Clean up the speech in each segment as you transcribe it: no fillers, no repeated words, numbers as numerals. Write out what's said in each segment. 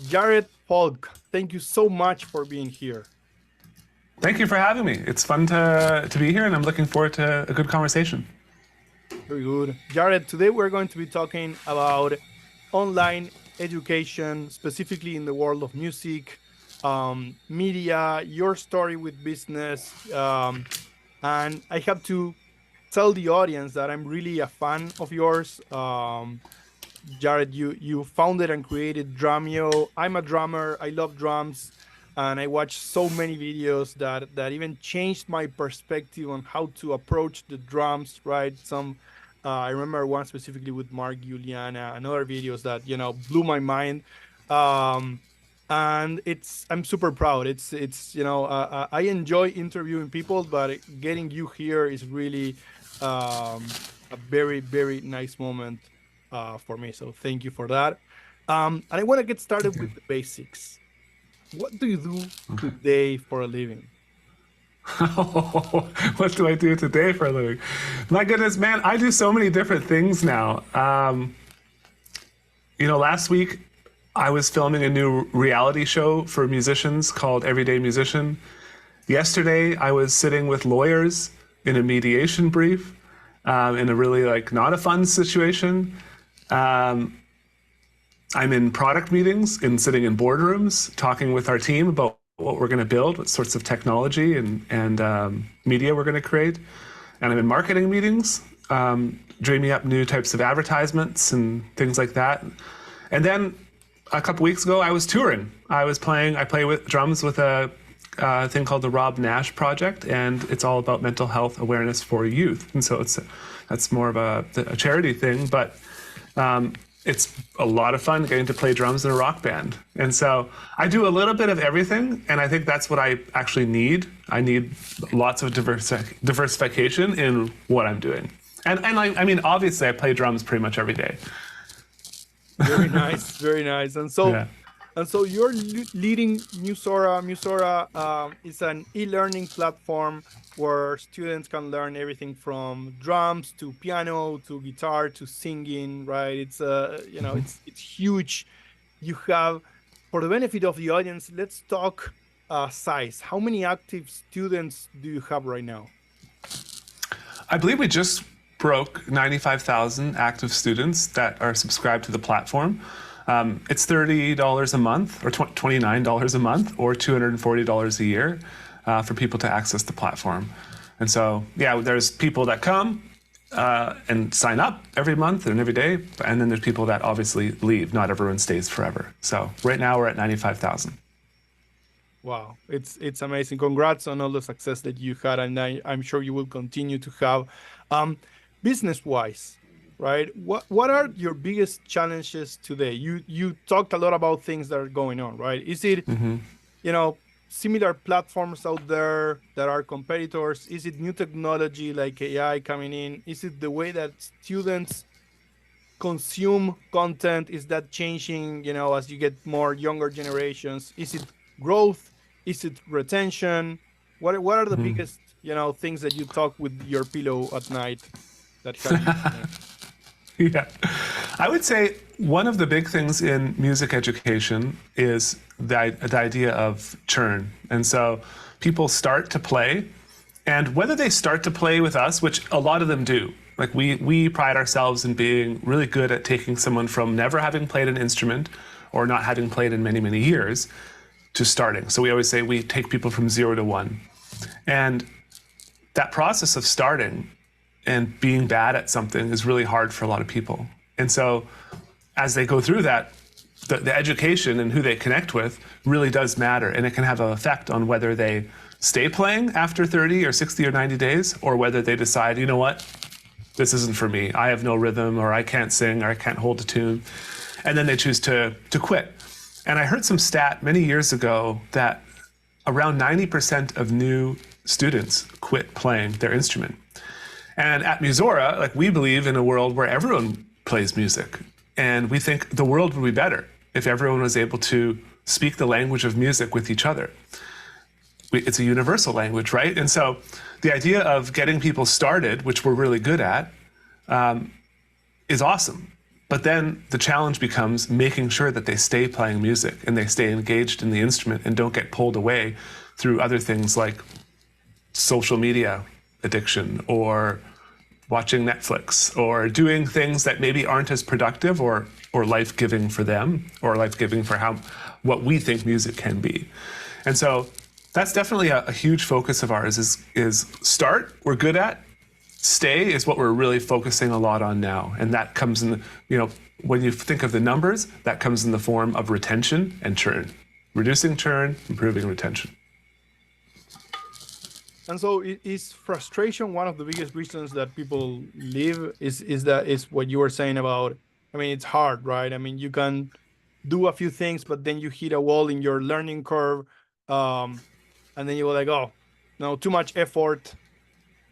Jared Falk, thank you so much for being here. Thank you for having me. It's fun to be here, and I'm looking forward to a good conversation. Very good. Jared, today we're going to be talking about online education, specifically in the world of music, media, your story with business. And I have to tell the audience that I'm really a fan of yours. Jared, you founded and created Drumeo. I'm a drummer. I love drums, and I watched so many videos that even changed my perspective on how to approach the drums. Right? I remember one specifically with Mark Juliana and other videos that blew my mind. Um, and I'm super proud. I enjoy interviewing people, but getting you here is really a very very nice moment for me. So thank you for that. And I want to get started with the basics. What do you do today for a living? What do I do today for a living? My goodness, man, I do so many different things now. Last week I was filming a new reality show for musicians called Everyday Musician. Yesterday I was sitting with lawyers in a mediation brief in a really not a fun situation. I'm in product meetings and sitting in boardrooms talking with our team about what we're going to build, what sorts of technology and media we're going to create. And I'm in marketing meetings, dreaming up new types of advertisements and things like that. And then a couple weeks ago, I was touring. I play with drums with a thing called the Rob Nash Project, and it's all about mental health awareness for youth. And so that's more of a charity thing, but it's a lot of fun getting to play drums in a rock band. And so I do a little bit of everything, and I think that's what I actually need. I need lots of diversification in what I'm doing. And I mean, obviously I play drums pretty much every day. Very nice, very nice. And so, Yeah. And so you're leading Musora. Musora is an e-learning platform where students can learn everything from drums to piano to guitar to singing. Right? It's huge. You have, for the benefit of the audience, let's talk size. How many active students do you have right now? I believe we just broke 95,000 active students that are subscribed to the platform. It's $30 a month or $29 a month or $240 a year for people to access the platform. And so, yeah, there's people that come and sign up every month and every day. And then there's people that obviously leave. Not everyone stays forever. So right now we're at 95,000. Wow, it's amazing. Congrats on all the success that you had, and I'm sure you will continue to have. Business-wise, right? What are your biggest challenges today? You talked a lot about things that are going on, right? Is it similar platforms out there that are competitors? Is it new technology like AI coming in? Is it the way that students consume content? Is that changing, as you get more younger generations? Is it growth? Is it retention? What are the biggest, things that you talk with your pillow at night that help you? Yeah, I would say one of the big things in music education is the idea of churn. And so people start to play, and whether they start to play with us, which a lot of them do, like we pride ourselves in being really good at taking someone from never having played an instrument or not having played in many, many years to starting. So we always say we take people from 0 to 1. And that process of starting and being bad at something is really hard for a lot of people. And so as they go through that, the education and who they connect with really does matter. And it can have an effect on whether they stay playing after 30 or 60 or 90 days, or whether they decide, you know what, this isn't for me. I have no rhythm, or I can't sing, or I can't hold a tune. And then they choose to quit. And I heard some stat many years ago that around 90% of new students quit playing their instrument. And at Musora, we believe in a world where everyone plays music. And we think the world would be better if everyone was able to speak the language of music with each other. It's a universal language, right? And so the idea of getting people started, which we're really good at, is awesome. But then the challenge becomes making sure that they stay playing music and they stay engaged in the instrument and don't get pulled away through other things like social media addiction or watching Netflix or doing things that maybe aren't as productive or life-giving for them or life-giving for what we think music can be. And so that's definitely a huge focus of ours is start, we're good at, stay is what we're really focusing a lot on now. And that comes in, when you think of the numbers, that comes in the form of retention and churn. Reducing churn, improving retention. And so is frustration one of the biggest reasons that people leave? Is what you were saying about, I mean, it's hard, right? I mean, you can do a few things, but then you hit a wall in your learning curve. And then you were like, oh, no, too much effort.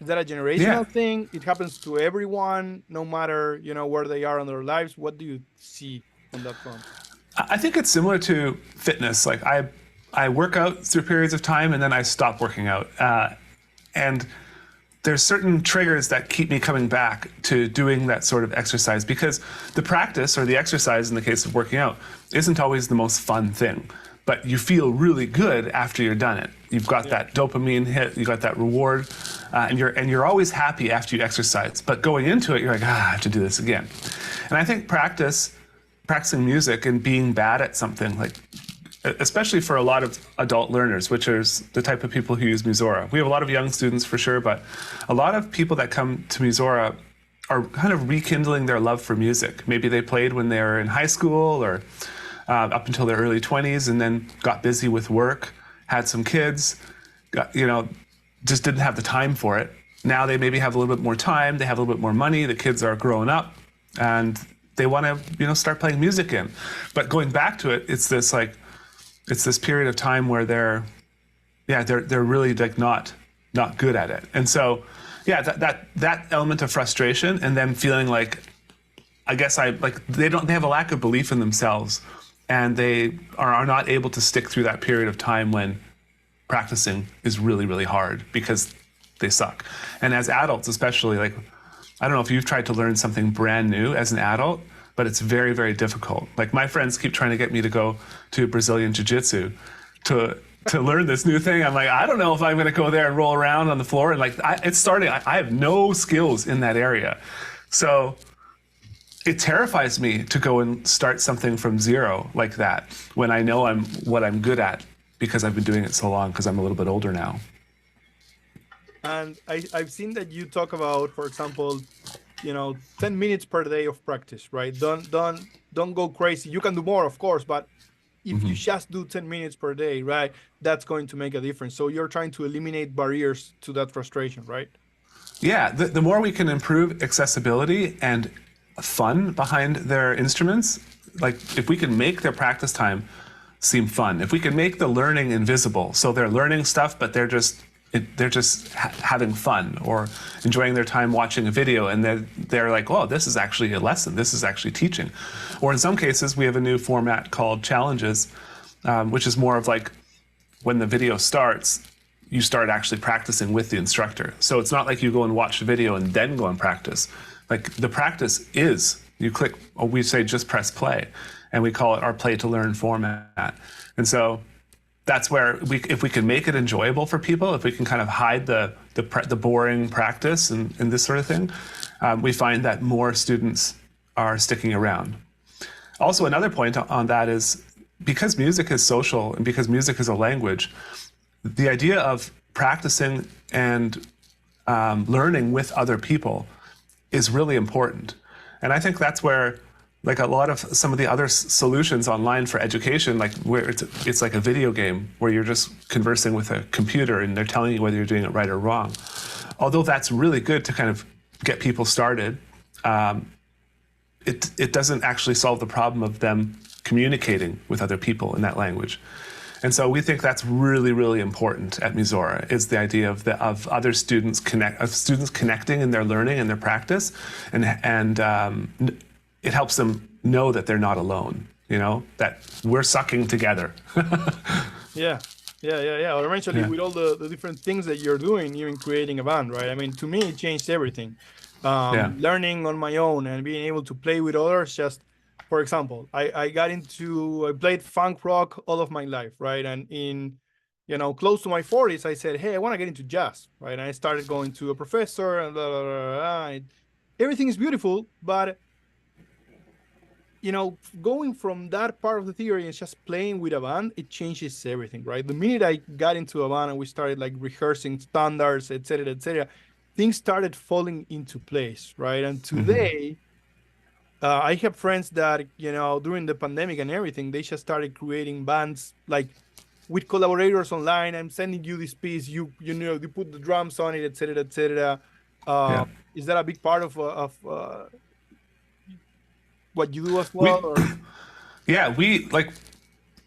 Is that a generational thing? It happens to everyone, no matter, where they are in their lives. What do you see on that front? I think it's similar to fitness. Like I work out through periods of time and then I stop working out. And there's certain triggers that keep me coming back to doing that sort of exercise because the practice or the exercise in the case of working out isn't always the most fun thing, but you feel really good after you're done it. You've got that dopamine hit, you got that reward, and you're always happy after you exercise. But going into it, you're like, I have to do this again. And I think practicing music and being bad at something, like especially for a lot of adult learners, which is the type of people who use Musora. We have a lot of young students for sure, but a lot of people that come to Musora are kind of rekindling their love for music. Maybe they played when they were in high school or up until their early 20s and then got busy with work, had some kids, just didn't have the time for it. Now they maybe have a little bit more time, they have a little bit more money, the kids are growing up, and they want to, start playing music again. But going back to it, it's this period of time where they're really like not good at it. And so, that element of frustration and then feeling like, I guess they have a lack of belief in themselves and they are not able to stick through that period of time when practicing is really, really hard because they suck. And as adults, especially, like, I don't know if you've tried to learn something brand new as an adult, but it's very, very difficult. Like my friends keep trying to get me to go to Brazilian Jiu-Jitsu to learn this new thing. I'm like, I don't know if I'm going to go there and roll around on the floor. And like, it's starting, I have no skills in that area. So it terrifies me to go and start something from zero like that when I know what I'm good at because I've been doing it so long because I'm a little bit older now. And I've seen that you talk about, for example, 10 minutes per day of practice, right? Don't go crazy. You can do more, of course, but if you just do 10 minutes per day, right, that's going to make a difference. So you're trying to eliminate barriers to that frustration, right? Yeah, the more we can improve accessibility and fun behind their instruments, like if we can make their practice time seem fun, if we can make the learning invisible, so they're learning stuff, but they're just having fun or enjoying their time watching a video, and they're like, oh, this is actually a lesson, this is actually teaching. Or in some cases, we have a new format called challenges, which is more of like when the video starts, you start actually practicing with the instructor. So it's not like you go and watch the video and then go and practice. Like the practice is, you click, or we say just press play, and we call it our play to learn format. And so that's where if we can make it enjoyable for people, if we can kind of hide the boring practice and this sort of thing, we find that more students are sticking around. Also, another point on that is because music is social and because music is a language, the idea of practicing and learning with other people is really important. And I think that's where, like a lot of some of the other solutions online for education, like where it's like a video game where you're just conversing with a computer and they're telling you whether you're doing it right or wrong. Although that's really good to kind of get people started, it doesn't actually solve the problem of them communicating with other people in that language. And so we think that's really, really important at Musora, is the idea of other students connecting in their learning and their practice, and it helps them know that they're not alone, that we're sucking together. Yeah. Or eventually with all the different things that you're doing, even creating a band, right? I mean, to me, it changed everything. Yeah. Learning on my own and being able to play with others. Just for example, I played funk rock all of my life, right? And in close to my 40s, I said, hey, I want to get into jazz, right? And I started going to a professor and blah, blah, blah, blah, and everything is beautiful, but going from that part of the theory and just playing with a band, it changes everything, right? The minute I got into a band and we started like rehearsing standards, etc., things started falling into place, right? And today, I have friends that, during the pandemic and everything, they just started creating bands like with collaborators online. I'm sending you this piece, you put the drums on it, etc. Yeah. Is that a big part of what you do as well?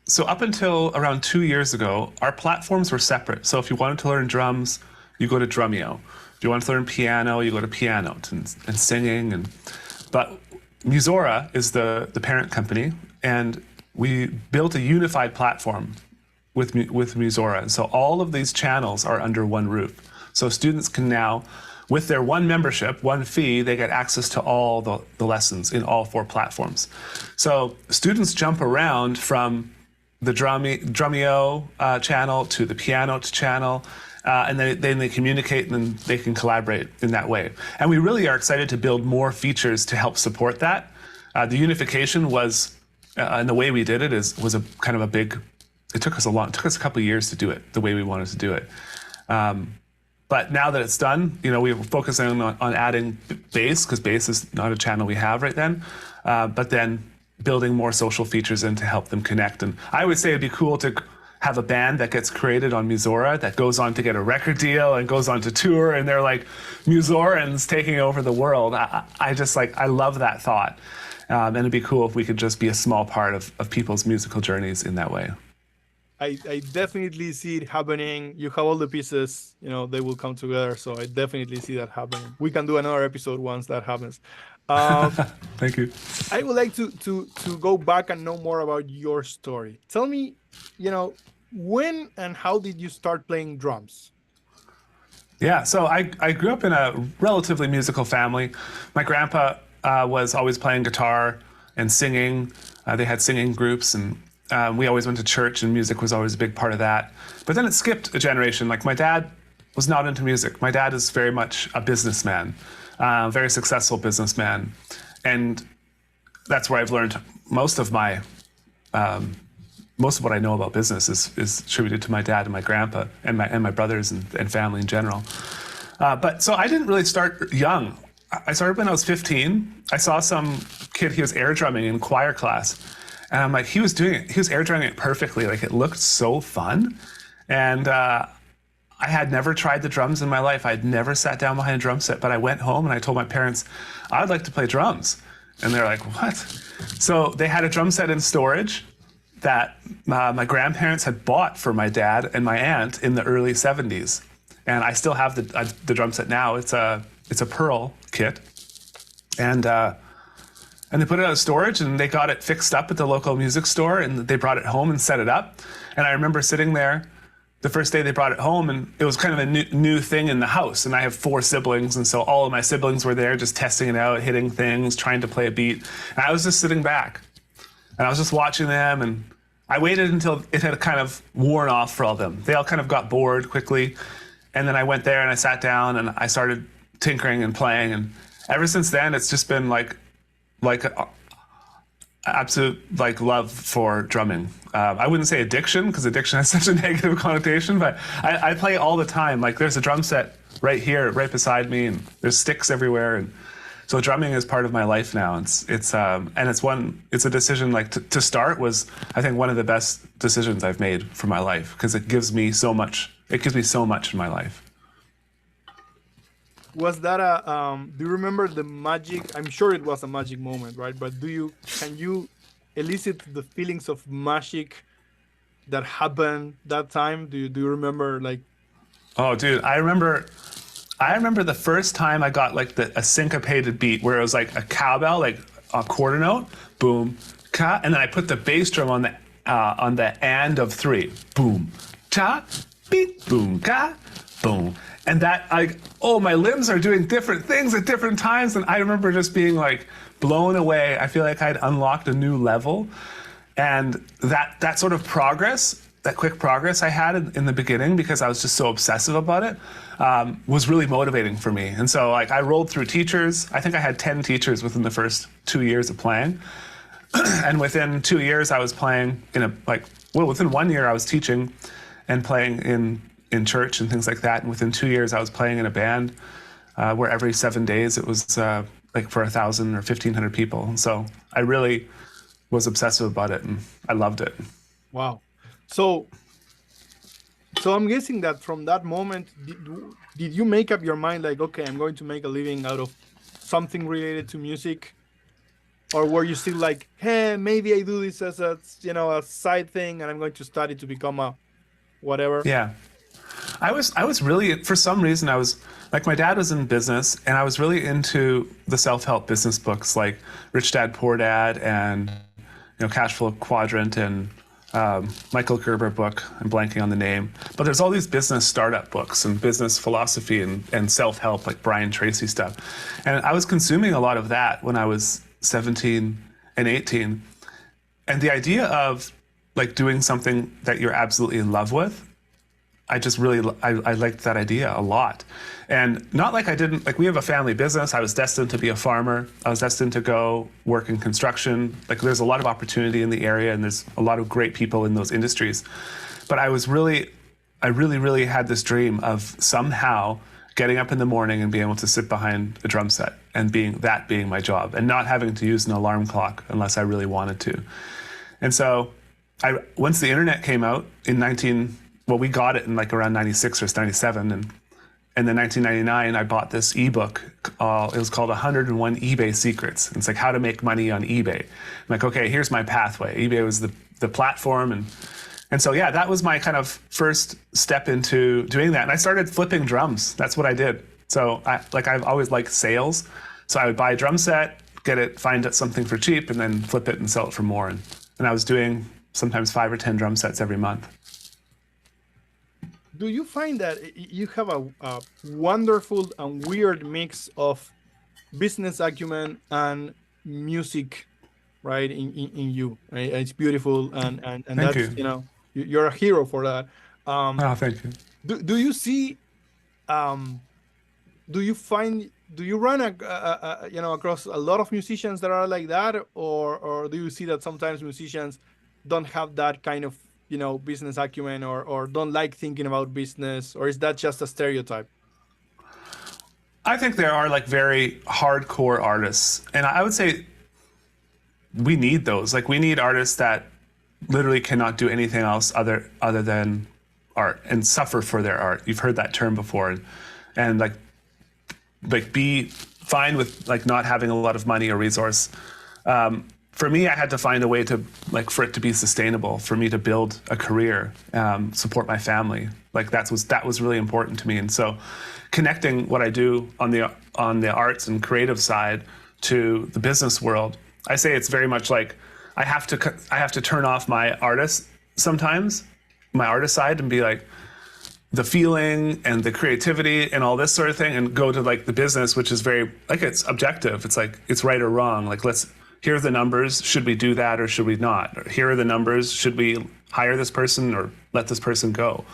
So up until around 2 years ago, our platforms were separate. So if you wanted to learn drums, you go to Drumeo. If you want to learn piano, you go to Pianote and singing. But Musora is the parent company, and we built a unified platform with Musora. And so all of these channels are under one roof. So students can now, with their one membership, one fee, they get access to all the lessons in all 4 platforms. So students jump around from the Drumeo channel to the Pianote channel, and then they communicate and they can collaborate in that way. And we really are excited to build more features to help support that. The unification was, and the way we did it was a kind of a big, it took us a couple of years to do it the way we wanted to do it. But now that it's done, we were focusing on adding bass, because bass is not a channel we have right then, but then building more social features in to help them connect. And I would say it'd be cool to have a band that gets created on Musora that goes on to get a record deal and goes on to tour, and they're like Musorans taking over the world. I love that thought. And it'd be cool if we could just be a small part of people's musical journeys in that way. I definitely see it happening. You have all the pieces, they will come together. So I definitely see that happening. We can do another episode once that happens. Thank you. I would like to go back and know more about your story. Tell me, when and how did you start playing drums? Yeah, so I grew up in a relatively musical family. My grandpa was always playing guitar and singing. They had singing groups, and we always went to church, and music was always a big part of that. But then it skipped a generation. Like, my dad was not into music. My dad is very much a businessman, very successful businessman. And that's where I've learned most of what I know about business is attributed to my dad and my grandpa and my brothers and family in general. But so I didn't really start young. I started when I was 15. I saw some kid, he was air drumming in choir class. And I'm like, he was air drumming it perfectly. Like, it looked so fun. And I had never tried the drums in my life. I'd never sat down behind a drum set, but I went home and I told my parents, I'd like to play drums. And they're like, what? So they had a drum set in storage that my grandparents had bought for my dad and my aunt in the early 70s. And I still have the drum set now. It's a Pearl kit. And they put it out of storage, and they got it fixed up at the local music store, and they brought it home and set it up. And I remember sitting there the first day they brought it home, and it was kind of a new thing in the house. And I have 4 siblings, and so all of my siblings were there just testing it out, hitting things, trying to play a beat. And I was just sitting back, and I was just watching them, and I waited until it had kind of worn off for all of them. They all kind of got bored quickly. And then I went there and I sat down and I started tinkering and playing. And ever since then, it's just been like absolute love for drumming. I wouldn't say addiction, because addiction has such a negative connotation, but I play all the time. Like, there's a drum set right here, right beside me, and there's sticks everywhere. And so drumming is part of my life now. It's a decision, to start was, I think, one of the best decisions I've made for my life, because it gives me so much in my life. Was that do you remember the magic? I'm sure it was a magic moment, right? But can you elicit the feelings of magic that happened that time? Do you remember, like? Oh, dude, I remember the first time I got a syncopated beat where it was like a cowbell, like a quarter note, boom, ka, and then I put the bass drum on the and of 3, boom, cha, beat, boom, ka, boom. And that, like, oh, my limbs are doing different things at different times. And I remember just being like blown away. I feel like I'd unlocked a new level. And that sort of progress, that quick progress I had in the beginning, because I was just so obsessive about it, was really motivating for me. And so like I rolled through teachers. I think I had 10 teachers within the first 2 years of playing. And within 2 years I was playing within 1 year I was teaching and playing in church and things like that. And within 2 years I was playing in a band where every 7 days it was like for 1,000 or 1,500 people. And so I really was obsessive about it and I loved it. Wow. So I'm guessing that from that moment, did you make up your mind like, okay, I'm going to make a living out of something related to music? Or were you still like, hey, maybe I do this as a side thing and I'm going to study to become a whatever? Yeah. I was really, for some reason, I was like, my dad was in business and I was really into the self-help business books like Rich Dad, Poor Dad and Cash Flow Quadrant and Michael Gerber book. I'm blanking on the name. But there's all these business startup books and business philosophy and self-help, like Brian Tracy stuff. And I was consuming a lot of that when I was 17 and 18. And the idea of like doing something that you're absolutely in love with, I liked that idea a lot. And not like I didn't, like we have a family business. I was destined to be a farmer. I was destined to go work in construction. Like there's a lot of opportunity in the area and there's a lot of great people in those industries. But I really had this dream of somehow getting up in the morning and being able to sit behind a drum set and being my job and not having to use an alarm clock unless I really wanted to. And so once the internet came out in we got it in like around 96 or 97. And then 1999, I bought this ebook. It was called 101 eBay Secrets. It's like how to make money on eBay. I'm like, okay, here's my pathway. eBay was the platform. And so, yeah, that was my kind of first step into doing that. And I started flipping drums. That's what I did. So I've always liked sales. So I would buy a drum set, find something for cheap, and then flip it and sell it for more. And I was doing sometimes 5 or 10 drum sets every month. Do you find that you have a wonderful and weird mix of business acumen and music, right? In you, right? It's beautiful, and that's you. You're a hero for that. Thank you. Do you see? Do you run across a lot of musicians that are like that, or do you see that sometimes musicians don't have that kind of business acumen or don't like thinking about business, or is that just a stereotype? I think there are like very hardcore artists, and I would say we need those. Like we need artists that literally cannot do anything else other than art and suffer for their art. You've heard that term before, and like be fine with like not having a lot of money or resource. For me, I had to find a way to for it to be sustainable, for me to build a career, support my family. Like that was really important to me. And so connecting what I do on the arts and creative side to the business world, I say it's very much like I have to turn off my artist sometimes, my artist side, and be like the feeling and the creativity and all this sort of thing, and go to like the business, which is very like it's objective. It's like it's right or wrong. Like here are the numbers. Should we do that or should we not? Or here are the numbers. Should we hire this person or let this person go?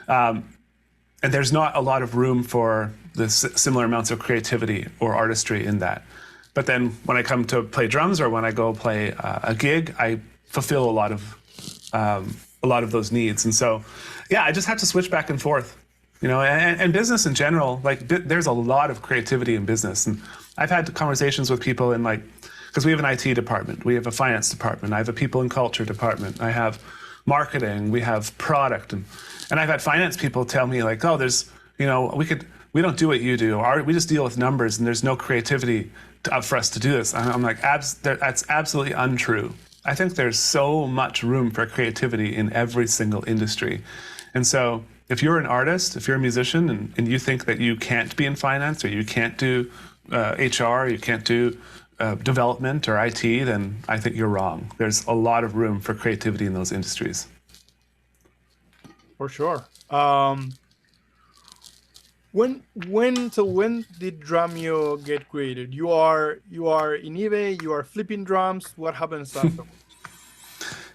And there's not a lot of room for the similar amounts of creativity or artistry in that. But then when I come to play drums or when I go play a gig, I fulfill a lot of those needs. And so, yeah, I just have to switch back and forth, and business in general. Like there's a lot of creativity in business, and I've had conversations with people in because we have an IT department, we have a finance department, I have a people and culture department, I have marketing, we have product, and I've had finance people tell me like, oh, there's, we don't do what you do, or we just deal with numbers, and there's no creativity for us to do this. And I'm like, that's absolutely untrue. I think there's so much room for creativity in every single industry, and so if you're an artist, if you're a musician, and you think that you can't be in finance or you can't do HR, you can't do development or IT, then I think you're wrong. There's a lot of room for creativity in those industries. For sure. When did Drumeo get created? You are in eBay. You are flipping drums. What happens after?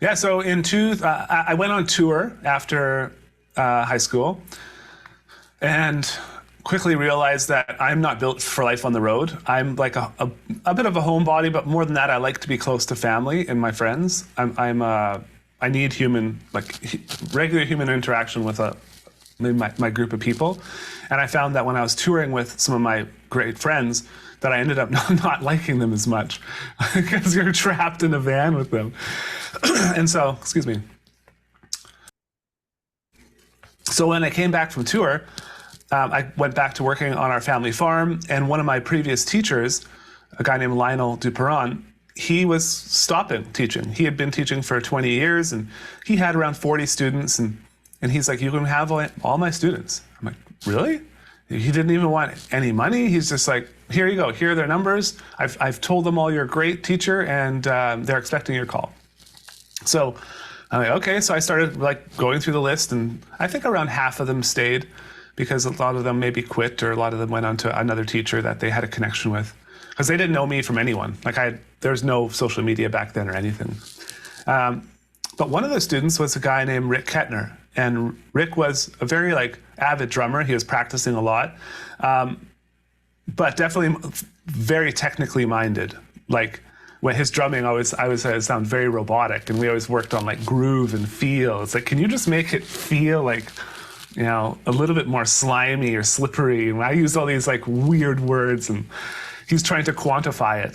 Yeah, so I went on tour after high school, and quickly realized that I'm not built for life on the road. I'm like a bit of a homebody, but more than that, I like to be close to family and my friends. I need regular human interaction with my group of people. And I found that when I was touring with some of my great friends, that I ended up not liking them as much because you're trapped in a van with them. And so, excuse me. So when I came back from tour, I went back to working on our family farm, and one of my previous teachers, a guy named Lionel Duperon, he was stopping teaching. He had been teaching for 20 years, and he had around 40 students, and he's like, you can have all my students. I'm like, really? He didn't even want any money. He's just like, here you go. Here are their numbers. I've told them all you're a great teacher, and they're expecting your call. So I'm like, okay. So I started going through the list, and I think around half of them stayed, because a lot of them maybe quit, or a lot of them went on to another teacher that they had a connection with, because they didn't know me from anyone. There was no social media back then or anything. But one of the students was a guy named Rick Kettner, and Rick was a very avid drummer. He was practicing a lot, but definitely very technically minded. When his drumming I always sound very robotic, and we always worked on groove and feel. It's can you just make it feel a little bit more slimy or slippery? And I use all these weird words, and he's trying to quantify it,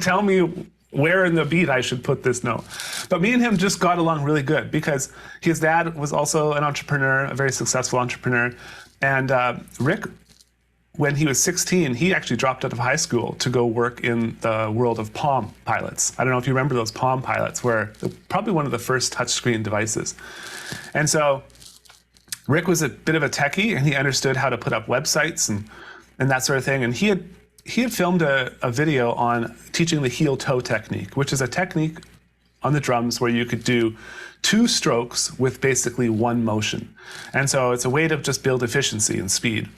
tell me where in the beat I should put this note. But me and him just got along really good, because his dad was also an entrepreneur, a very successful entrepreneur. And Rick, when he was 16, he actually dropped out of high school to go work in the world of Palm Pilots. I don't know if you remember those Palm Pilots, were probably one of the first touchscreen devices. And so Rick was a bit of a techie, and he understood how to put up websites and that sort of thing. And he had filmed a video on teaching the heel-toe technique, which is a technique on the drums where you could do 2 strokes with basically 1 motion. And so it's a way to just build efficiency and speed.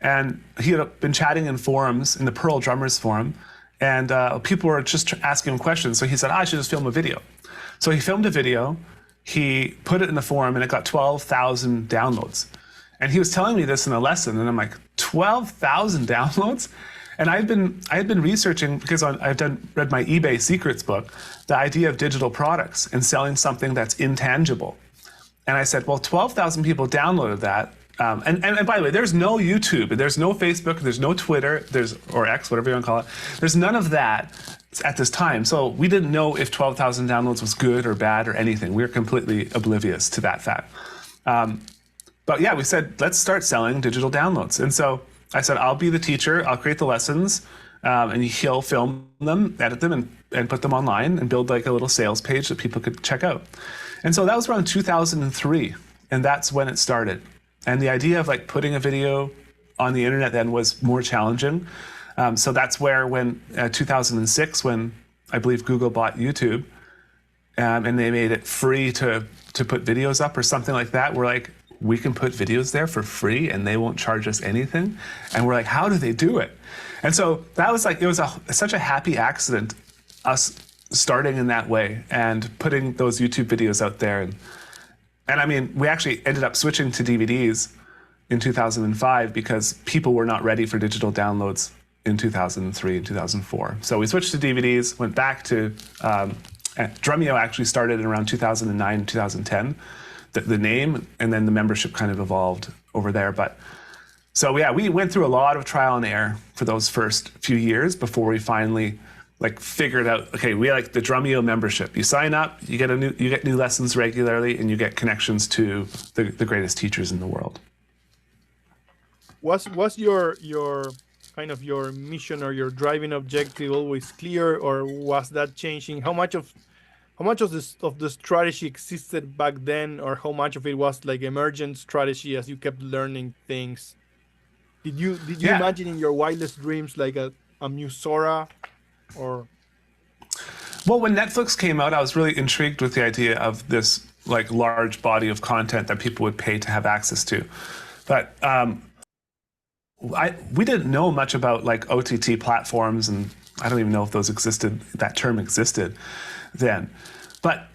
And he had been chatting in forums, in the Pearl Drummers forum, and people were just asking him questions. So he said, I should just film a video. So he filmed a video. He put it in the forum, and it got 12,000 downloads. And he was telling me this in a lesson, and I'm like, 12,000 downloads? And I had been researching, because I've read my eBay secrets book, the idea of digital products and selling something that's intangible. And I said, well, 12,000 people downloaded that. And by the way, there's no YouTube, there's no Facebook, there's no Twitter, or X, whatever you want to call it. There's none of that at this time. So we didn't know if 12,000 downloads was good or bad or anything. We were completely oblivious to that fact. But yeah, we said, let's start selling digital downloads. And so I said, I'll be the teacher, I'll create the lessons, and he'll film them, edit them, and put them online, and build a little sales page that people could check out. And so that was around 2003, and that's when it started. And the idea of putting a video on the internet then was more challenging. So that's where, when 2006, when I believe Google bought YouTube, and they made it free to put videos up or something like that, we're like, we can put videos there for free and they won't charge us anything. And we're like, how do they do it? And so that was it was such a happy accident, us starting in that way and putting those YouTube videos out there. And I mean, we actually ended up switching to DVDs in 2005 because people were not ready for digital downloads in 2003 and 2004. So we switched to DVDs, went back to, Drumeo actually started in around 2009, 2010. The name, and then the membership kind of evolved over there. But so yeah, we went through a lot of trial and error for those first few years before we finally figured out, okay, we like the Drumeo membership. You sign up, you get new lessons regularly, and you get connections to the greatest teachers in the world. Was your kind of your mission or your driving objective always clear, or was that changing? How much of the strategy existed back then, or how much of it was emergent strategy as you kept learning things? Did you imagine in your wildest dreams a Musora, or? Well, when Netflix came out, I was really intrigued with the idea of this large body of content that people would pay to have access to. But we didn't know much about like OTT platforms, and I don't even know if those existed, that term existed then. But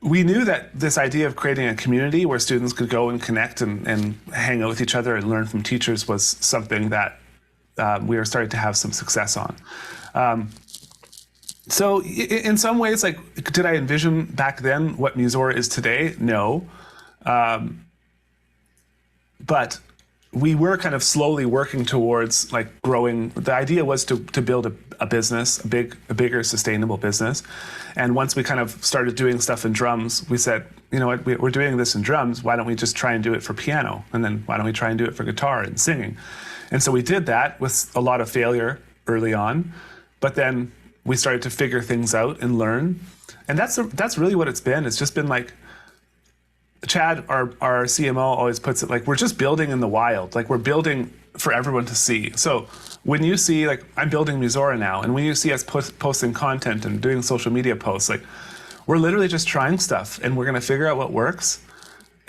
we knew that this idea of creating a community where students could go and connect and hang out with each other and learn from teachers was something that we were starting to have some success on. So in some ways, like, did I envision back then what Musora is today? No. But we were kind of slowly working towards like growing. The idea was to build a business, a bigger sustainable business. And once we kind of started doing stuff in drums, we said, you know what, we're doing this in drums. Why don't we just try and do it for piano? And then why don't we try and do it for guitar and singing? And so we did that with a lot of failure early on, but then we started to figure things out and learn. And that's really what it's been. It's just been like, Chad, our CMO, always puts it like, we're just building in the wild. Like, we're building for everyone to see. So when you see, like, I'm building Musora now, and when you see us posting content and doing social media posts, like, we're literally just trying stuff, and we're going to figure out what works,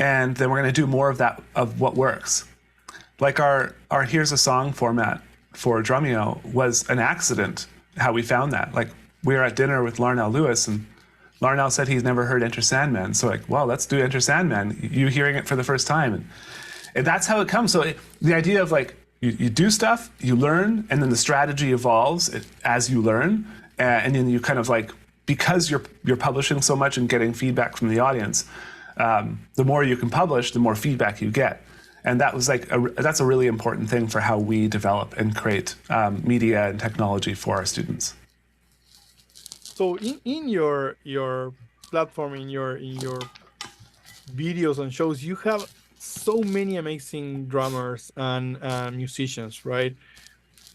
and then we're going to do more of that, of what works. Like our Here's a Song format for Drumeo was an accident, how we found that. Like, we were at dinner with Larnell Lewis, and Larnell said he's never heard Enter Sandman. So like, well, let's do Enter Sandman. You hearing it for the first time. And that's how it comes. So the idea of like, you do stuff, you learn, and then the strategy evolves as you learn. And then you kind of like, because you're publishing so much and getting feedback from the audience, the more you can publish, the more feedback you get. And that was like, that's a really important thing for how we develop and create media and technology for our students. So in your platform, in your videos and shows, you have so many amazing drummers and musicians, right?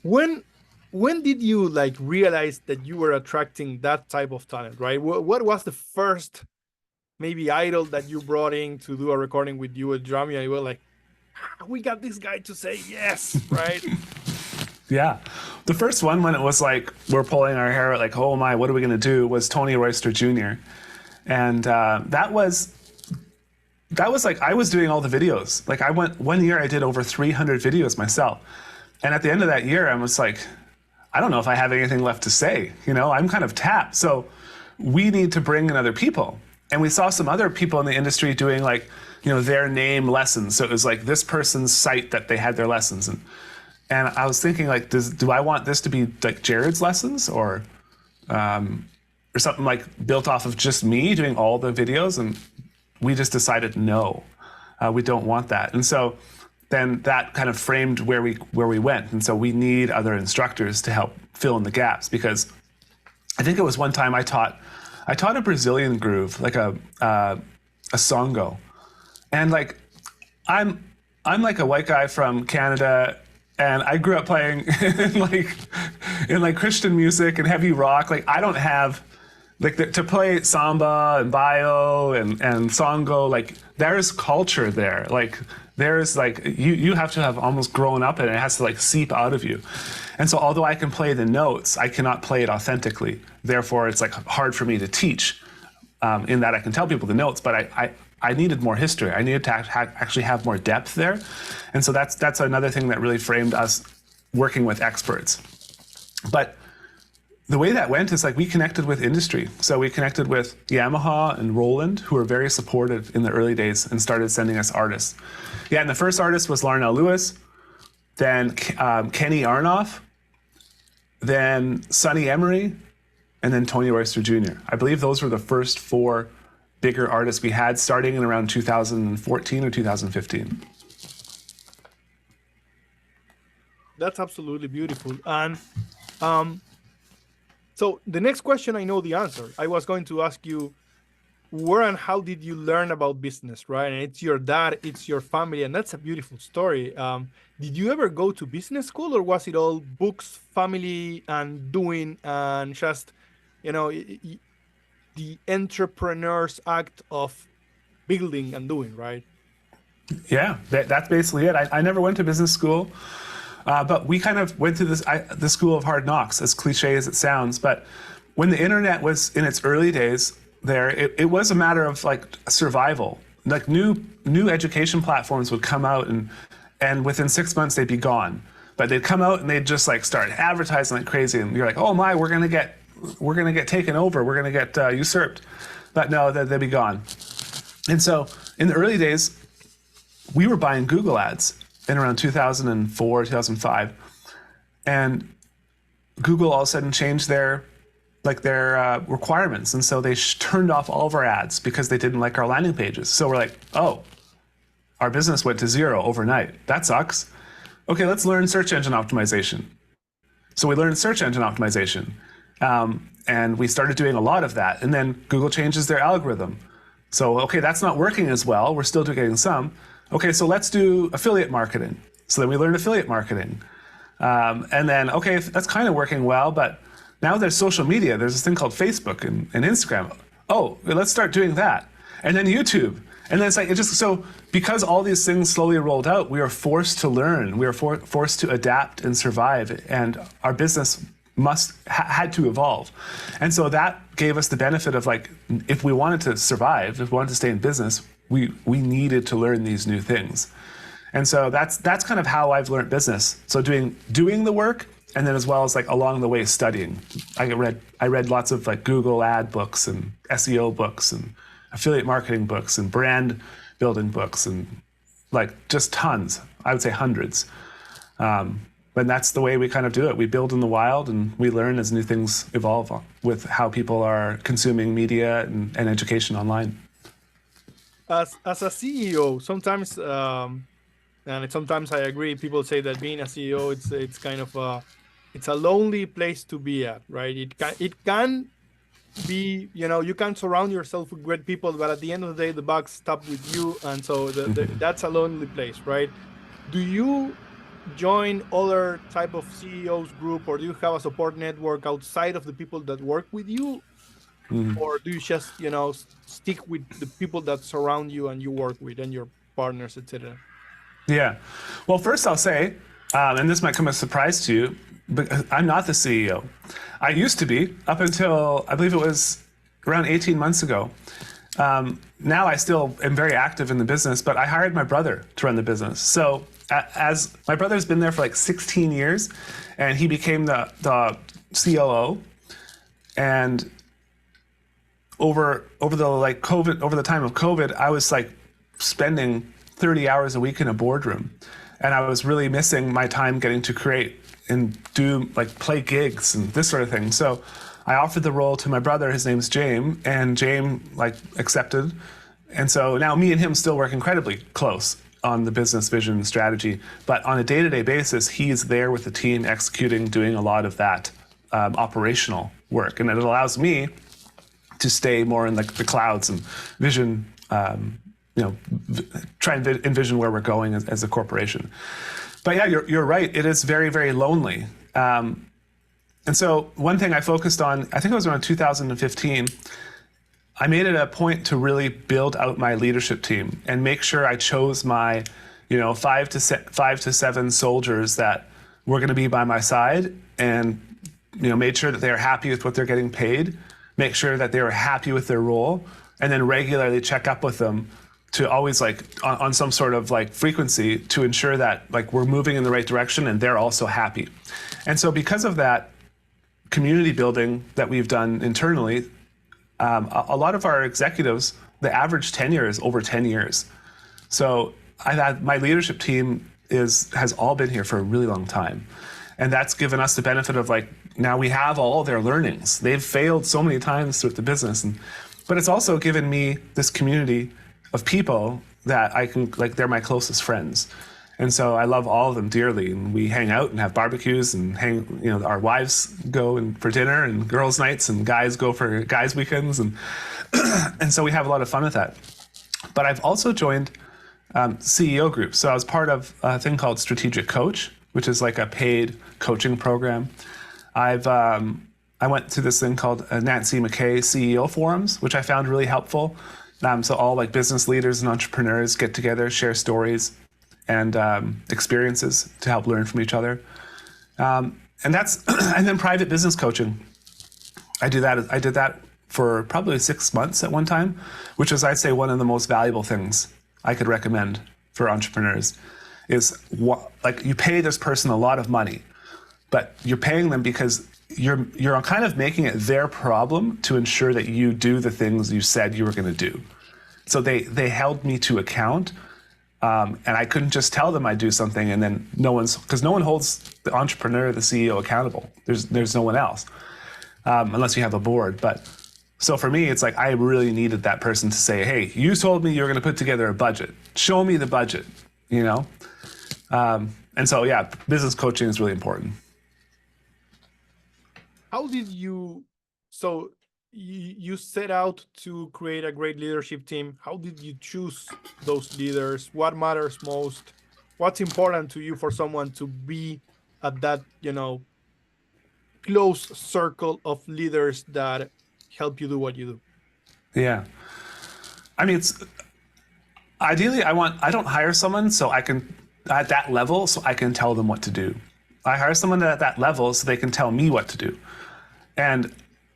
When did you like realize that you were attracting that type of talent, right? What was the first maybe idol that you brought in to do a recording with you at Drumeo? You were like, we got this guy to say yes, right? Yeah. The first one, when it was like, we're pulling our hair out, like, oh my, what are we going to do, was Tony Royster Jr. And that was like, I was doing all the videos. Like, one year I did over 300 videos myself. And at the end of that year, I was like, I don't know if I have anything left to say. You know, I'm kind of tapped. So we need to bring in other people. And we saw some other people in the industry doing like, you know, their name lessons. So it was like this person's site that they had their lessons. And I was thinking, like, do I want this to be like Jared's lessons or something like built off of just me doing all the videos? And we just decided, no, we don't want that. And so then that kind of framed where we went. And so we need other instructors to help fill in the gaps, because I think it was one time I taught a Brazilian groove, like a songo. And like, I'm like a white guy from Canada, and I grew up playing in like Christian music and heavy rock. Like, I don't have like to play samba and baio and songo. Like, there's culture there. Like, there's like you have to have almost grown up in it. It has to like seep out of you. And so although I can play the notes, I cannot play it authentically. Therefore, it's like hard for me to teach in that I can tell people the notes, but I needed more history. I needed to actually have more depth there. And so that's another thing that really framed us working with experts. But the way that went is like we connected with industry. So we connected with Yamaha and Roland, who were very supportive in the early days and started sending us artists. Yeah, and the first artist was Larnell Lewis, then Kenny Arnoff, then Sonny Emery, and then Tony Royster Jr. I believe those were the first 4 bigger artists we had, starting in around 2014 or 2015. That's absolutely beautiful. And so the next question, I know the answer. I was going to ask you, where and how did you learn about business, right? And it's your dad, it's your family, and that's a beautiful story. Did you ever go to business school, or was it all books, family, and doing, and just, you know, the entrepreneur's act of building and doing, right? Yeah, that's basically it. I never went to business school, but we kind of went to the school of hard knocks, as cliche as it sounds. But when the internet was in its early days, it was a matter of like survival. Like new education platforms would come out, and within 6 months they'd be gone. But they'd come out and they'd just like start advertising like crazy, and you're like, oh my, we're gonna get taken over, we're gonna get usurped. But no, they'd be gone. And so in the early days, we were buying Google ads in around 2004, 2005, and Google all of a sudden changed their requirements, and so they turned off all of our ads because they didn't like our landing pages. So we're like, oh, our business went to zero overnight. That sucks. Okay, let's learn search engine optimization. So we learned search engine optimization, and we started doing a lot of that. And then Google changes their algorithm. So okay, that's not working as well. We're still getting some. Okay, so let's do affiliate marketing. So then we learned affiliate marketing, and then okay, that's kind of working well, but now there's social media. There's this thing called Facebook and Instagram. Oh, let's start doing that. And then YouTube. And then it's like, so because all these things slowly rolled out, we were forced to learn. We were forced to adapt and survive. And our business had to evolve. And so that gave us the benefit of like, if we wanted to survive, if we wanted to stay in business, we needed to learn these new things. And so that's kind of how I've learned business. So doing the work, and then as well as like along the way studying. I read lots of like Google ad books and SEO books and affiliate marketing books and brand building books and like just tons. I would say hundreds. But that's the way we kind of do it. We build in the wild and we learn as new things evolve with how people are consuming media and education online. As a CEO, sometimes, and sometimes I agree, people say that being a CEO, it's kind of it's a lonely place to be at, right? It can be, you can surround yourself with great people, but at the end of the day, the buck stops with you, and so that's a lonely place, right? Do you join other type of CEOs group, or do you have a support network outside of the people that work with you, or do you just stick with the people that surround you and you work with and your partners, etc.? Yeah, well, first I'll say, and this might come as a surprise to you, but I'm not the CEO. I used to be up until I believe it was around 18 months ago. Now I still am very active in the business, but I hired my brother to run the business. So as my brother's been there for like 16 years, and he became the COO. And over the time of COVID, I was like spending 30 hours a week in a boardroom, and I was really missing my time getting to create and do play gigs and this sort of thing. So I offered the role to my brother. His name's James, and James accepted. And so now me and him still work incredibly close on the business vision and strategy. But on a day-to-day basis, he's there with the team executing, doing a lot of that operational work. And it allows me to stay more in the clouds and vision, try and envision where we're going as a corporation. But yeah, you're right. It is very, very lonely. And so one thing I focused on, I think it was around 2015, I made it a point to really build out my leadership team and make sure I chose my, 5 to 7 soldiers that were going to be by my side, and made sure that they are happy with what they're getting paid, make sure that they were happy with their role, and then regularly check up with them to always on some sort of frequency to ensure that we're moving in the right direction and they're also happy. And so because of that community building that we've done internally, a lot of our executives, the average tenure is over 10 years. So my leadership team has all been here for a really long time. And that's given us the benefit of now we have all their learnings. They've failed so many times through the business. But it's also given me this community of people that I can, they're my closest friends. And so I love all of them dearly. And we hang out and have barbecues and our wives go for dinner and girls' nights, and guys go for guys' weekends. And, and so we have a lot of fun with that. But I've also joined CEO groups. So I was part of a thing called Strategic Coach, which is a paid coaching program. I went to this thing called Nancy McKay CEO forums, which I found really helpful. So all business leaders and entrepreneurs get together, share stories and experiences to help learn from each other. And then private business coaching. I did that for probably 6 months at one time, which is, I'd say, one of the most valuable things I could recommend for entrepreneurs. is like you pay this person a lot of money, but you're paying them because you're kind of making it their problem to ensure that you do the things you said you were going to do. So they held me to account, and I couldn't just tell them I'd do something and then because no one holds the entrepreneur, the CEO accountable. There's no one else, unless you have a board. But so for me, it's like I really needed that person to say, hey, you told me you were going to put together a budget. Show me the budget, you know? And so, yeah, business coaching is really important. How did you, so you set out to create a great leadership team. How did you choose those leaders? What matters most? What's important to you for someone to be at that, you know, close circle of leaders that help you do what you do? Yeah. I mean, it's ideally I don't hire someone so I can, at that level, so I can tell them what to do. I hire someone at that level so they can tell me what to do. And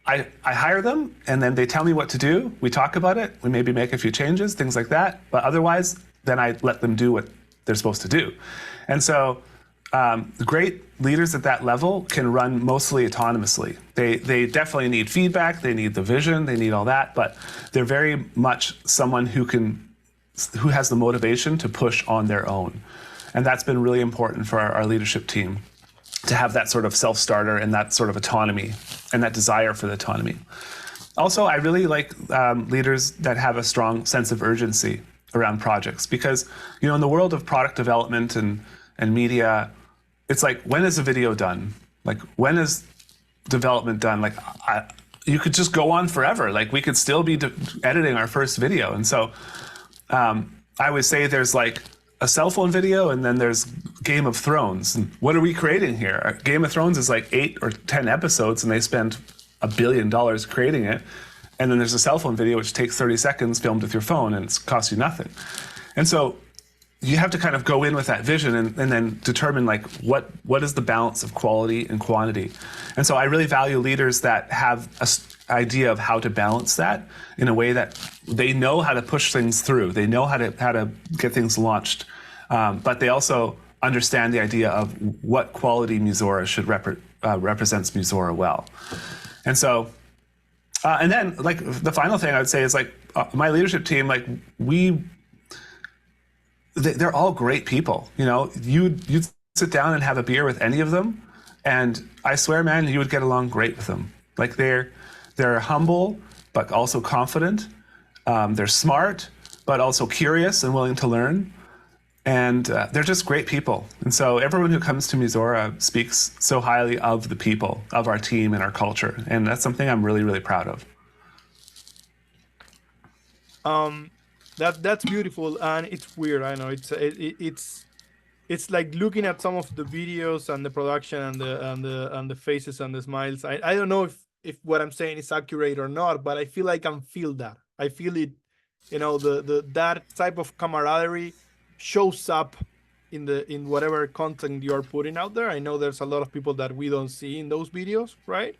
I hire them and then they tell me what to do. We talk about it. We maybe make a few changes, things like that. But otherwise, then I let them do what they're supposed to do. And so great leaders at that level can run mostly autonomously. They definitely need feedback. They need the vision. They need all that. But they're very much someone who has the motivation to push on their own. And that's been really important for our leadership team, to have that sort of self-starter and that sort of autonomy and that desire for the autonomy. Also, I really like leaders that have a strong sense of urgency around projects, because, you know, in the world of product development and media, it's like, when is a video done? Like, when is development done? Like, you could just go on forever. Like, we could still be editing our first video. And so I would say there's like a cell phone video, and then there's Game of Thrones. And what are we creating here? Game of Thrones is like 8 or 10 episodes, and they spend $1 billion creating it. And then there's a cell phone video, which takes 30 seconds filmed with your phone, and it costs you nothing. And so you have to kind of go in with that vision and then determine like what is the balance of quality and quantity. And so I really value leaders that have an idea of how to balance that in a way that they know how to push things through. They know how to get things launched, but they also understand the idea of what quality Musora should represents Musora well. And so, and then like the final thing I would say is like my leadership team, like they're all great people. You know, you'd sit down and have a beer with any of them, and I swear, man, you would get along great with them. Like they're humble, but also confident. They're smart, but also curious and willing to learn. And they're just great people. And so everyone who comes to Musora speaks so highly of the people, of our team and our culture. And that's something I'm really, really proud of. That's beautiful, and it's weird. I know it's like looking at some of the videos and the production and the faces and the smiles. I don't know if what I'm saying is accurate or not, but I feel like I feel that. I feel it, you know, that type of camaraderie shows up in whatever content you're putting out there. I know there's a lot of people that we don't see in those videos, right?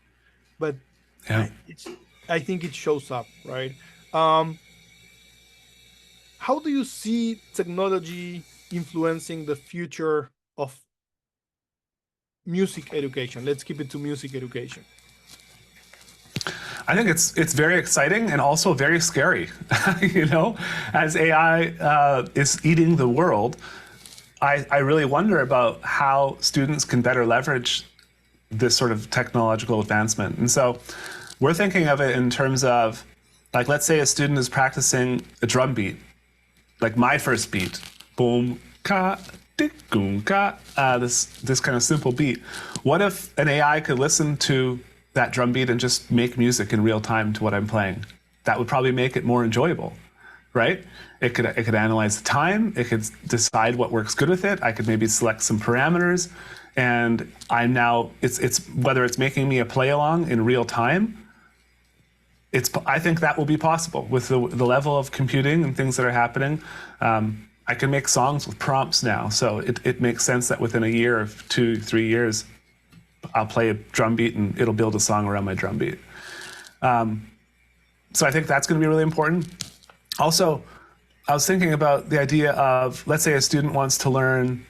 But yeah, I think it shows up, right? How do you see technology influencing the future of music education? Let's keep it to music education. I think it's very exciting and also very scary. You know, as AI is eating the world, I really wonder about how students can better leverage this sort of technological advancement. And so we're thinking of it in terms of, like, let's say a student is practicing a drum beat, like my first beat, boom, ka, dik, goom, ka, this kind of simple beat. What if an AI could listen to that drum beat and just make music in real time to what I'm playing? That would probably make it more enjoyable, right? It could analyze the time. It could decide what works good with it. I could maybe select some parameters, and I'm now it's whether it's making me a play along in real time. I think that will be possible with the level of computing and things that are happening. I can make songs with prompts now, so it makes sense that within a year or 2-3 years, I'll play a drum beat and it'll build a song around my drum beat. So I think that's going to be really important. Also, I was thinking about the idea of, let's say a student wants to learn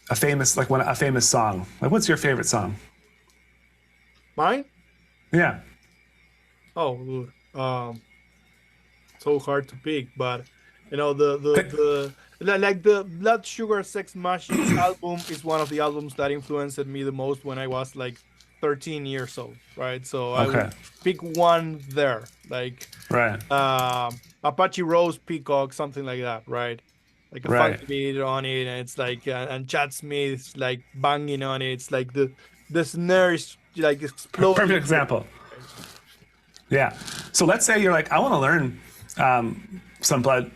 a famous song. Like, what's your favorite song? Mine? Yeah. Oh, so hard to pick, but like the Blood Sugar Sex Magic album is one of the albums that influenced me the most when I was like 13 years old, right? So I Okay. would pick one there, like Right. Apache Rose Peacock, something like that, right? Like a Right. funky beat on it, and it's like and Chad Smith's like banging on it. It's like the snare is like Perfect exploding. example. Yeah. So let's say you're like, I want to learn some blood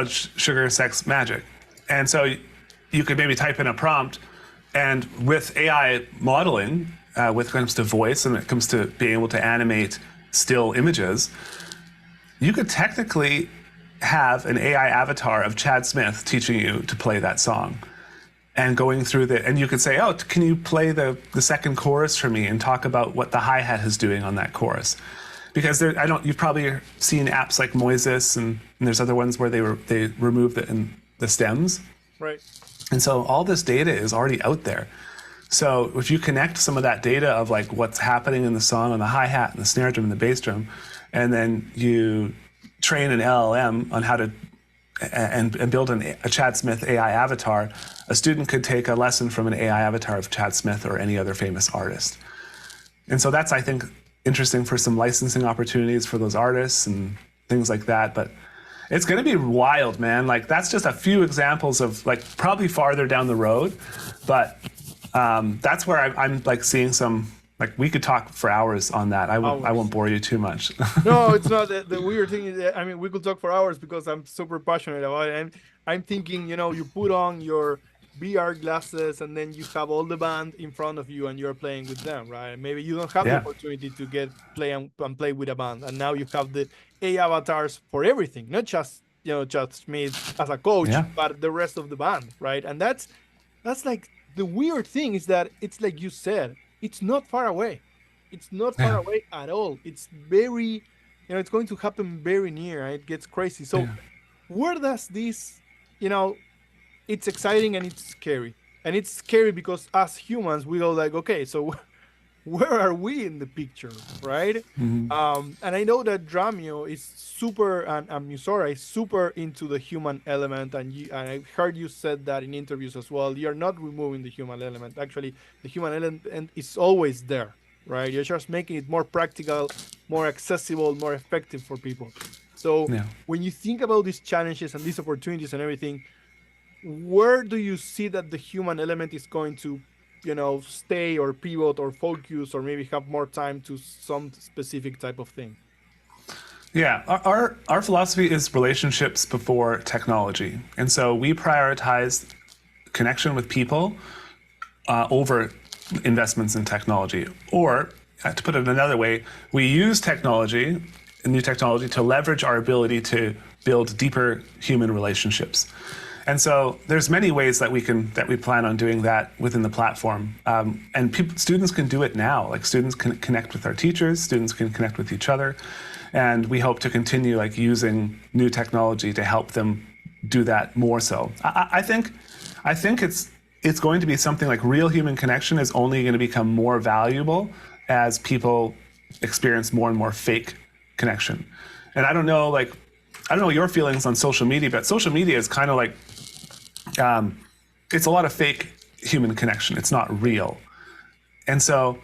sugar sex magic, and so you could maybe type in a prompt, and with AI modeling, when it comes to voice and when it comes to being able to animate still images, you could technically have an AI avatar of Chad Smith teaching you to play that song. And going through and you could say, oh, can you play the second chorus for me and talk about what the hi-hat is doing on that chorus? Because you've probably seen apps like Moises and there's other ones where they remove the stems. Right. And so all this data is already out there. So if you connect some of that data of like what's happening in the song on the hi-hat and the snare drum and the bass drum, and then you train an LLM on how to and build a Chad Smith AI avatar, a student could take a lesson from an AI avatar of Chad Smith or any other famous artist. And so that's, I think, interesting for some licensing opportunities for those artists and things like that. But it's going to be wild, man. Like, that's just a few examples of, like, probably farther down the road. But that's where I'm like seeing some, like, we could talk for hours on that. I won't bore you too much. No, it's not. The weird thing is that, I mean, we could talk for hours because I'm super passionate about it. And I'm thinking, you put on your VR glasses and then you have all the band in front of you and you're playing with them, right? Maybe you don't have the opportunity to play with a band, and now you have the AI avatars for everything, not just Chad Smith as a coach, but the rest of the band, right? And that's like the weird thing is that it's like you said, it's not far away. It's not far away at all. It's very, it's going to happen very near. It gets crazy. So where does this, it's exciting and it's scary. And it's scary because as humans, we go like, okay, so where are we in the picture, right? And I know that Drumeo is super, and Musora is super into the human element, and I've heard you said that in interviews as well. You're not removing the human element. Actually, the human element is always there, right? You're just making it more practical, more accessible, more effective for people. So when you think about these challenges and these opportunities and everything, where do you see that the human element is going to stay or pivot or focus or maybe have more time to some specific type of thing? Yeah, our philosophy is relationships before technology. And so we prioritize connection with people over investments in technology. Or, to put it another way, we use technology, new technology, to leverage our ability to build deeper human relationships. And so there's many ways that we plan on doing that within the platform. And students can do it now. Like, students can connect with our teachers, students can connect with each other. And we hope to continue like using new technology to help them do that more so. I think it's going to be something like real human connection is only going to become more valuable as people experience more and more fake connection. And I don't know your feelings on social media, but social media is kind of like, it's a lot of fake human connection. It's not real. And so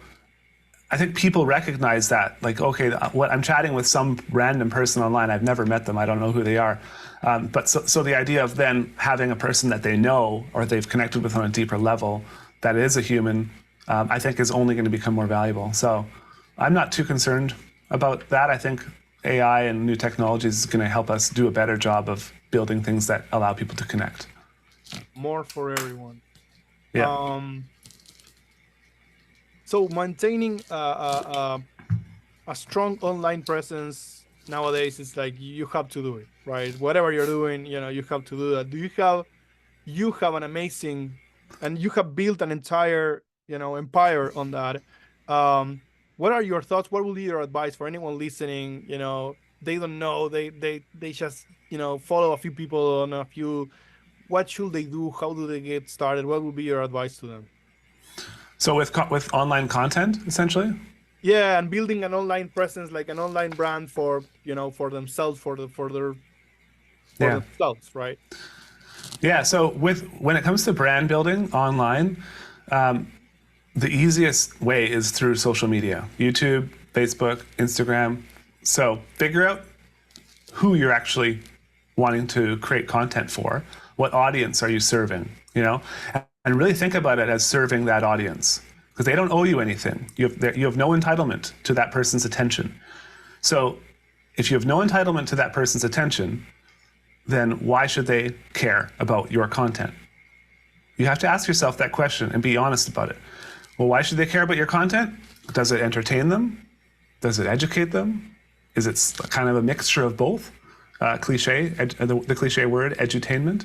I think people recognize that, like, okay, what I'm chatting with some random person online. I've never met them. I don't know who they are. But so the idea of then having a person that they know or they've connected with on a deeper level that is a human, I think is only going to become more valuable. So I'm not too concerned about that. I think AI and new technologies is going to help us do a better job of building things that allow people to connect. More for everyone. Yeah. So maintaining a strong online presence nowadays is like you have to do it, right? Whatever you're doing, you have to do that. You have an amazing, and you have built an entire, empire on that. What are your thoughts? What will be your advice for anyone listening, they don't know. They just follow a few people on a few. What should they do? How do they get started? What would be your advice to them? So with online content, essentially. Yeah, and building an online presence, like an online brand for for themselves, for Yeah. themselves, right? Yeah. So when it comes to brand building online, the easiest way is through social media: YouTube, Facebook, Instagram. So figure out who you're actually wanting to create content for. What audience are you serving? And really think about it as serving that audience, because they don't owe you anything. You have no entitlement to that person's attention. So if you have no entitlement to that person's attention, then why should they care about your content? You have to ask yourself that question and be honest about it. Well, why should they care about your content? Does it entertain them? Does it educate them? Is it kind of a mixture of both? The cliche word, edutainment.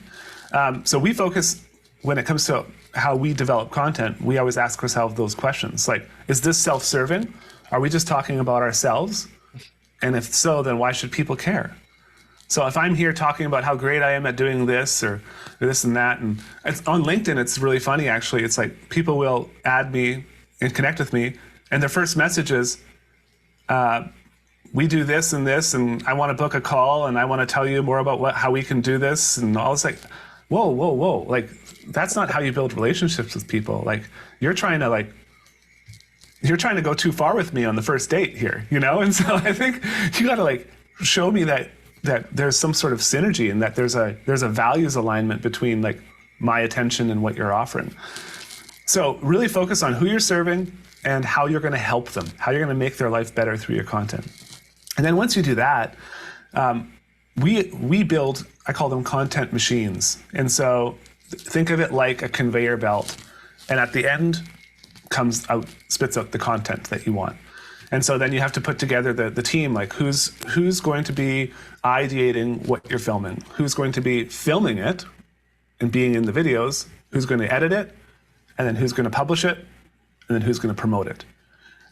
So we focus, when it comes to how we develop content, we always ask ourselves those questions. Like, is this self-serving? Are we just talking about ourselves? And if so, then why should people care? So if I'm here talking about how great I am at doing this or this and that, and it's, on LinkedIn, it's really funny, actually. It's like people will add me and connect with me, and their first message is, we do this, and I want to book a call, and I want to tell you more about how we can do this, and all. It's like, whoa, whoa, whoa. Like, that's not how you build relationships with people. Like, you're trying to go too far with me on the first date here, And so I think you got to show me that there's some sort of synergy, and that there's a values alignment between my attention and what you're offering. So really focus on who you're serving and how you're going to help them, how you're going to make their life better through your content. And then once you do that, we build, I call them content machines. And so think of it like a conveyor belt, and at the end spits out the content that you want. And so then you have to put together the team, like who's going to be ideating what you're filming, who's going to be filming it and being in the videos, who's going to edit it, and then who's going to publish it, and then who's going to promote it.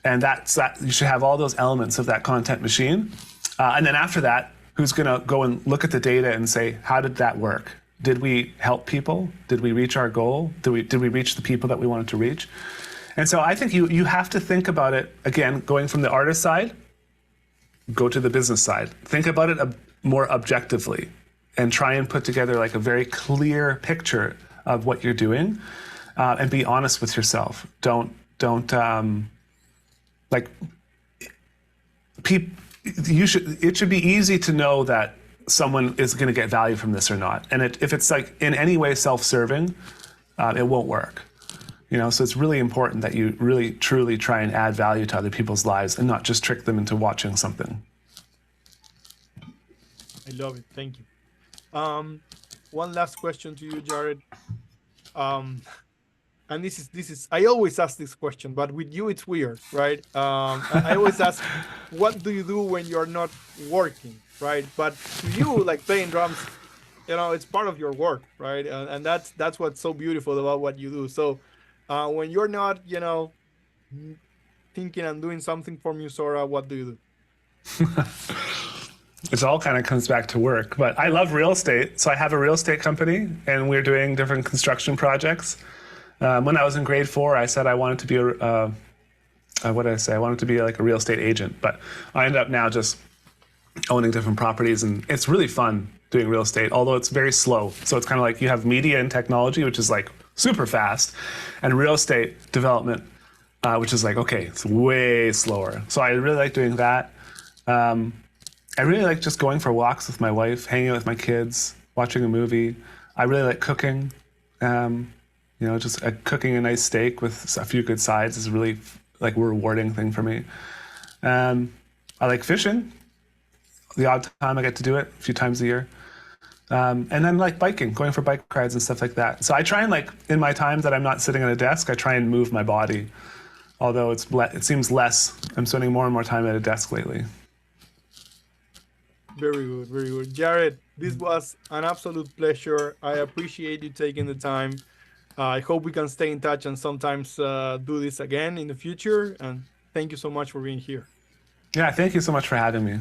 And that's that. You should have all those elements of that content machine. And then after that, who's going to go and look at the data and say, how did that work? Did we help people? Did we reach our goal? Did we reach the people that we wanted to reach? And so I think you have to think about it, again, going from the artist side, go to the business side. Think about it more objectively and try and put together a very clear picture of what you're doing, and be honest with yourself. It should be easy to know that someone is going to get value from this or not. And if it's in any way self-serving, it won't work. So it's really important that you really, truly try and add value to other people's lives and not just trick them into watching something. I love it. Thank you. One last question to you, Jared. And this is I always ask this question, but with you it's weird, right? I always ask, what do you do when you're not working, right? But to you, playing drums, it's part of your work, right? And that's what's so beautiful about what you do. So when you're not, thinking and doing something for Musora, what do you do? It all kind of comes back to work, but I love real estate. So I have a real estate company, and we're doing different construction projects. When I was in grade 4, I said I wanted to be what did I say? I wanted to be a real estate agent, but I ended up now just owning different properties, and it's really fun doing real estate, although it's very slow. So it's kind of you have media and technology, which is super fast, and real estate development, which is okay, it's way slower. So I really like doing that. I really like just going for walks with my wife, hanging out with my kids, watching a movie. I really like cooking. Just cooking a nice steak with a few good sides is really a rewarding thing for me. I like fishing. The odd time I get to do it, a few times a year. And then biking, going for bike rides and stuff like that. So I try and in my time that I'm not sitting at a desk, I try and move my body. Although it seems less. I'm spending more and more time at a desk lately. Very good, very good. Jared, this was an absolute pleasure. I appreciate you taking the time. I hope we can stay in touch and sometimes do this again in the future. And thank you so much for being here. Yeah, thank you so much for having me.